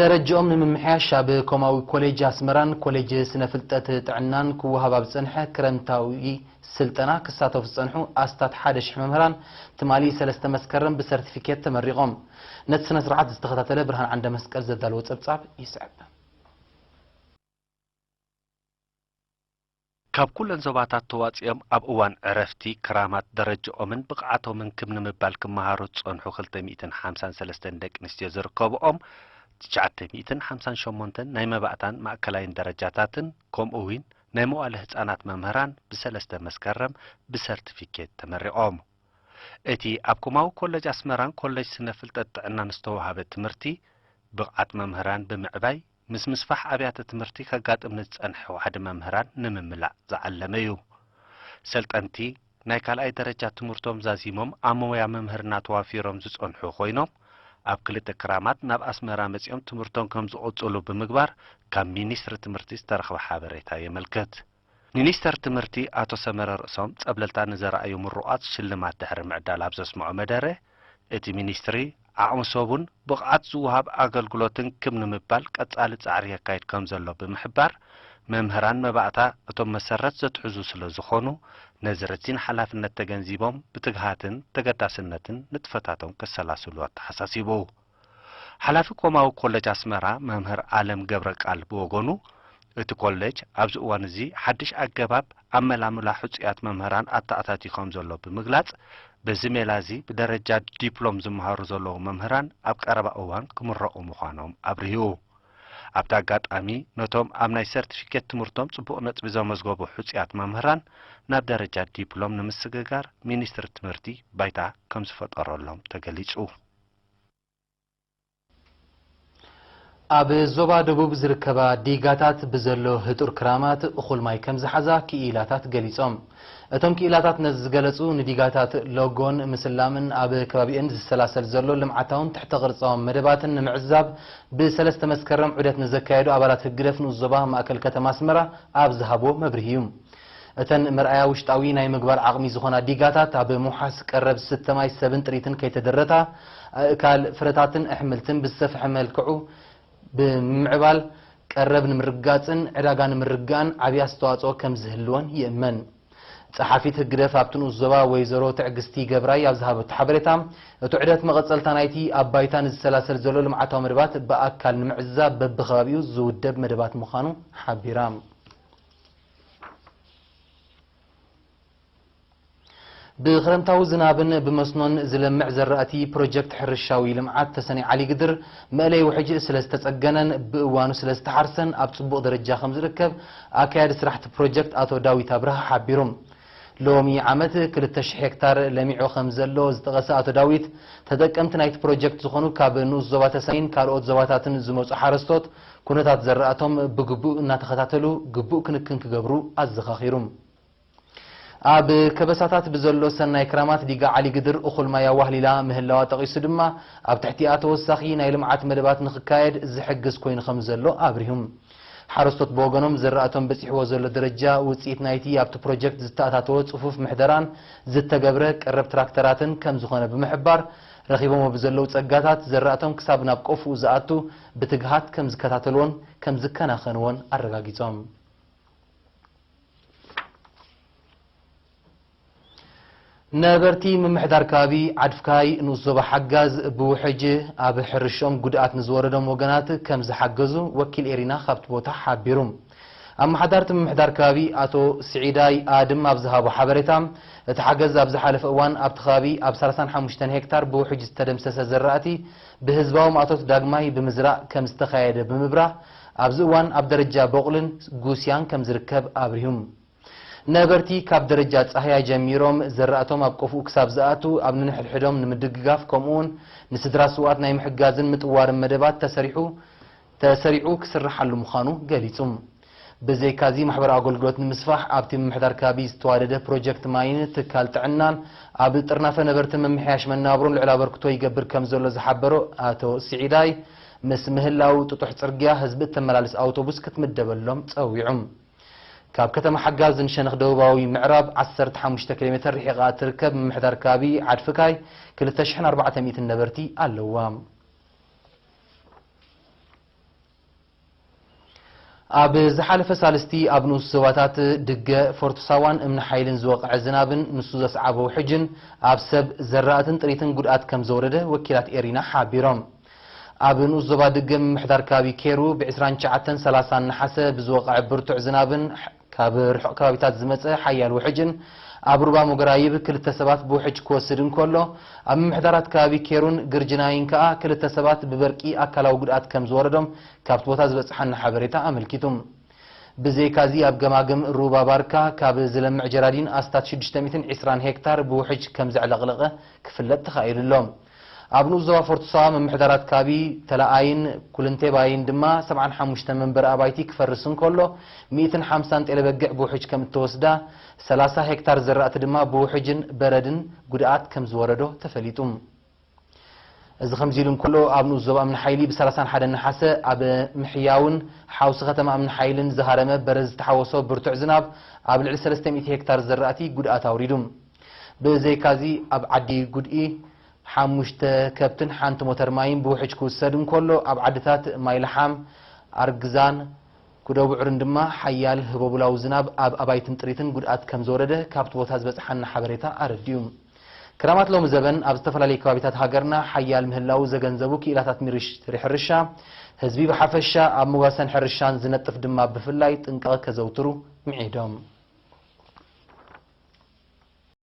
درجهم ممحياش شاب كوماوي كوليج اسمران كوليج سنفلطت طعنان كوهاب بصنحه كرمتاوي سلطنا كساتو فصنحو استات حدش ممهران تمالي سلسته مسكرم بسيرتيفيكيت تمريقهم نت سنه سرعه استخداتله برهان عند مسقل زدالو صبصاب يسعب كاب كل انزباتات تواتيام اب اوان عرفتي كرامات درجهومن بقعتومن كم نمبال كمهارو صنحو 253 دق نستي زركبهم 958 ናይ መባእታን ማእከላይን ደረጃታትን ከምኡውን ናይ መዋዕለ ህፃናት መምህራን ብሰለስተ መስከረም ብሰርቲፊኬት ተመሪቆም እቲ ኣብ ኮማው ኮሌጅ ኣስመራን ኮሌጅ ስነፍልጠት ጥዕናን ዝተዋሃበ ትምህርቲ ብቕዓት መምህራን ብምዕባይ ምስ ምስፋሕ ኣብያተ ትምህርቲ ከጋጥም ንጸንሐ ዋሕደ መምህራን ንምምላእ ዝዓለመ እዩ ሰልጠንቲ ናይ ካልኣይ ደረጃ ትምህርቶም ዛዚሞም ኣሞያ መምህርናት ዋፊሮም ዝጸንሑ ኮይኖም ኣብ ክልተ ክራማት ናብ ኣስመራ መጽኦም ትምህርቶም ከም ዝቆጽሉ ብምግባር ካብ ሚኒስትሪ ትምህርቲ ዝተረኸበ ሓበሬታ የመልከት ሚኒስትር ትምህርቲ ኣቶ ሰመረ ርእሶም ጸብለልታ ንዘረኣዩ ምሩቃት ሽልማት ድሕሪ ምዕዳል ኣብ ዘስምዖ መደረ እቲ ሚኒስትሪ ኣዕሙሶቡን ብቕዓት ዝውሃብ ኣገልግሎትን ክም ንምባል ቀጻሊ ጻዕሪ የካይድ ከም ዘሎ ብምሕባር መምህራን መባእታ እቶም መሰረት ዘትሕዙ ስለ ዝኾኑ ነዝረትን ሓላፍነት ተገንዚቦም ብትግሃትን ተገዳስነትን ንጥፈታቶም ከሰላስሉ ተሓሳሲቡ ሓላፊ ኮማው ኮሌጅ ኣስመራ መምህር ዓለም ገብረቃል ብወገኑ እቲ ኮሌጅ ኣብዚ እዋን እዚ ሓድሽ ኣገባብ ኣመላምላ ሕጽያት መምህራን ኣታኣታቲ ከም ዘሎ ብምግላጽ በዚ ሜላዚ ብደረጃ ዲፕሎም ዝመሃሩ ዘለዉ መምህራን ኣብ ቀረባ እዋን ክምረቑ ምዃኖም ኣብርሂቡ ኣብታ ኣጋጣሚ ነቶም ኣብ ናይ ሰርቲፊኬት ትምህርቶም ጽቡቕ ነጥቢ ዘመዝገቡ ሕጽያት መምህራን ናብ ደረጃ ዲፕሎም ንምስግጋር ሚኒስትሪ ትምህርቲ ባይታ ከም ዝፈጠረሎም ተገሊጹ ኣብ ዞባ ደቡብ ዝርከባ ዲጋታት ብዘሎ ህጡር ክራማት እኹል ማይ ከም ዝሓዛ ክኢላታት ገሊጾም እቶም ክኢላታት ነዝገለጹ ንዲጋታት ሎጎን ምስላምን ኣብ ከባቢአን ዝሰላሰል ዘሎ ልምዓታውን ትሕተ ቅርጻውን መደባትን ንምዕዛብ ብሰለስተ መስከረም ዑደት ንዘካየዱ ኣባላት ህግደፍ ንኡስ ዞባ ማእከል ከተማ ኣስመራ ኣብ ዝሃቦ መብርሂ እዩ እተን መርኣያ ውሽጣዊ ናይ ምግባር ዓቕሚ ዝኾና ዲጋታት ኣብ ሙሓስ ቀረብ ስተማይ ሰብን ጥሪትን ከይተደረታ እካል ፍረታትን ኣሕምልትን ብዝሰፍሐ መልክዑ ብምዕባል ቀረብ ንምርጋጽን ዕዳጋ ንምርጋን ዓብይ ኣስተዋጽኦ ከም ዝህልዎን ይእመን ጸሓፊት ህግደፍ ኣብቲ ንኡስ ዞባ ወይዘሮ ትዕግስቲ ገብራይ ኣብ ዝሃበቶ ሓበሬታ እቲ ዑደት መቐጸልታ ናይቲ ኣብ ባይታ ንዝሰላሰል ዘሎ ልምዓታዊ መደባት ብኣካል ንምዕዛብ በብኸባቢኡ ዝውደብ መደባት ምዃኑ ሓቢራ بخرمتاو زنابن بمسنون زلمع زرأتي بروجكت حرشاوي لمعات تسني علي قدر مالي وحجي سلستتسجنن بوانو سلستحرسن ابصبو درجه خمس ركب اكاد سرحت بروجكت اتو داوي تابره حبيرم لومي عمت كل هكتار لميعو خمزلو زتغسا اتو داويت تدقمت نايت بروجكت زخونو كابنو زوات سين كالوت زواتاتن زموص حرستوت كونتات زرأتهم بغبو ناتخاتلو غبو كنكن كغبرو ازخاخيرم ኣብ ከበሳታት ብዘሎ ሰናይ ክራማት ዲጋ ዓሊ ግድር እኹል ማያ ዋህሊላ ምህላዋ ጠቂሱ ድማ ኣብ ትሕቲኣ ተወሳኺ ናይ ልምዓት መደባት ንኽካየድ ዝሕግዝ ኮይኑ ከም ዘሎ ኣብሪሁም ሓረስቶት ብወገኖም ዝረኣቶም በፂሕዎ ዘሎ ደረጃ ውፅኢት ናይቲ ኣብቲ ፕሮጀክት ዝተኣታተወ ጽፉፍ ምሕደራን ዝተገብረ ቀረብ ትራክተራትን ከም ዝኾነ ብምሕባር ረኺቦም ብዘለው ጸጋታት ዝረኣቶም ክሳብ ናብ ቆፉ ዝኣቱ ብትግሃት ከም ዝከታተልዎን ከም ዝከናኸንዎን ኣረጋጊጾም نبرتي من محدار كابي عدفكاي نوزوبا حجاز بوحج اب حرشوم غدات نزوردم وغنات كم زحجزو وكيل إيرينا خبط بوتا حبيروم اما حضرت من محدار كابي اتو سعيداي ادم ابزهابو حبريتام تحجز ابز حلف اوان ابتخابي اب 35 هكتار بوحج استدمسس زراتي بهزباوم اتو داغماي بمزراء كم استخايد بمبرا ابز اوان اب درجه بقلن غوسيان كم زركب ابريهم نبرتي كاب درجات صحيا جميروم زرأتهم ابقفو كساب زاتو ابن نحدحدهم نمدققاف كومون نسدرا سوات نايم حقازن متوار مدبات تسريعو كسرحلو مخانو قاليتم بزي كازي محبر اقولقلوت نمسفاح ابتي محدار كابي استوارده بروجكت ماين تكال تعنان اب طرنافه نبرت ممحياش من نابرون العلا بركتو يقبر كمزولو زحبرو اتو سعيداي مسمهلاو تطوح صرقيا حزب تملالس اوتوبوس كتمدبلهم تصويعم كاب كتم حجاز نشنخ دوباوي معراب 15 كيلومتر رحيقة تركب من محدار كابي عدفكاي كل تشحن 400 النبرتي اللوام ኣብ ዝሓለፈ ሳልስቲ ኣብ ንሱ ዞባታት ድገ ፎርቱሳዋን እምነ ሓይልን ዝወቕዐ ዝናብን ንሱ ዘስዓቦ ውሕጅን ኣብ ሰብ ዘራእትን ጥሪትን ጉድኣት ከም ዘወረደ ወኪላት ኤሪና ሓቢሮም ኣብ ንሱ ዞባ ድገ ምምሕዳር ከባቢ ኬሩ ብ29-30 ነሓሰ ብዝወቕዐ ብርቱዕ ዝናብን ካብ ርሑቕ ከባቢታት ዝመፀ ሓያል ውሕጅን ኣብ ሩባ ሞገራይብ ክልተ ሰባት ብውሕጅ ክወስድ እንከሎ ኣብ ምምሕዳራት ከባቢ ኬሩን ግርጅናይን ከዓ ክልተ ሰባት ብበርቂ ኣካላዊ ጉድኣት ከም ዝወረዶም ካብቲ ቦታ ዝበፅሓና ሓበሬታ ኣመልኪቱም ብዘይካዚ ኣብ ገማግም ሩባ ባርካ ካብ ዝለምዕ ጀራዲን ኣስታት 620 ሄክታር ብውሕጅ ከም ዘዕለቕለቐ ክፍለጥ ተኻኢሉሎም ኣብ ንሱ ዞባ ፎርቱሳዋ ምምሕዳራት ከባቢ ተለኣይን ኩልንቴባይን ድማ 75 መንበሪ ኣባይቲ ክፈርስ እንከሎ 150 ጤለ በጊዕ ብውሕጅ ከም እተወስዳ 30 ሄክታር ዘራእቲ ድማ ብውሕጅን በረድን ጉድኣት ከም ዝወረዶ ተፈሊጡ እዚ ከምዚ ኢሉ እንከሎ ኣብ ንሱ ዞባ እምነ ሓይሊ ብ31 ነሓሰ ኣብ ምሕያውን ሓውሲ ከተማ እምነ ሓይልን ዝሃረመ በረድ ዝተሓወሶ ብርቱዕ ዝናብ ኣብ ልዕሊ 300 ሄክታር ዘራእቲ ጉድኣት ኣውሪዱ ብዘይካዚ ኣብ ዓዲ ጉድኢ 5 ከብትን ሓንቲ ሞተር ማይን ብውሕጅ ክውሰድ እንከሎ ኣብ ዓድታት ማይልሓም ኣርግዛን ኩደውዕርን ድማ ሓያል ህበቡላዊ ዝናብ ኣብ ኣባይትን ጥሪትን ጉድኣት ከም ዘወረደ ካብቲ ቦታ ዝበፅሓና ሓበሬታ ኣረድዩ ክራማት ሎሚ ዘበን ኣብ ዝተፈላለዩ ከባቢታት ሃገርና ሓያል ምህላው ዘገንዘቡ ክኢላታት ሚኒስትሪ ሕርሻ ህዝቢ ብሓፈሻ ኣብ መዋሰን ሕርሻን ዝነጥፍ ድማ ብፍላይ ጥንቃቐ ከዘውትሩ ምዒዶም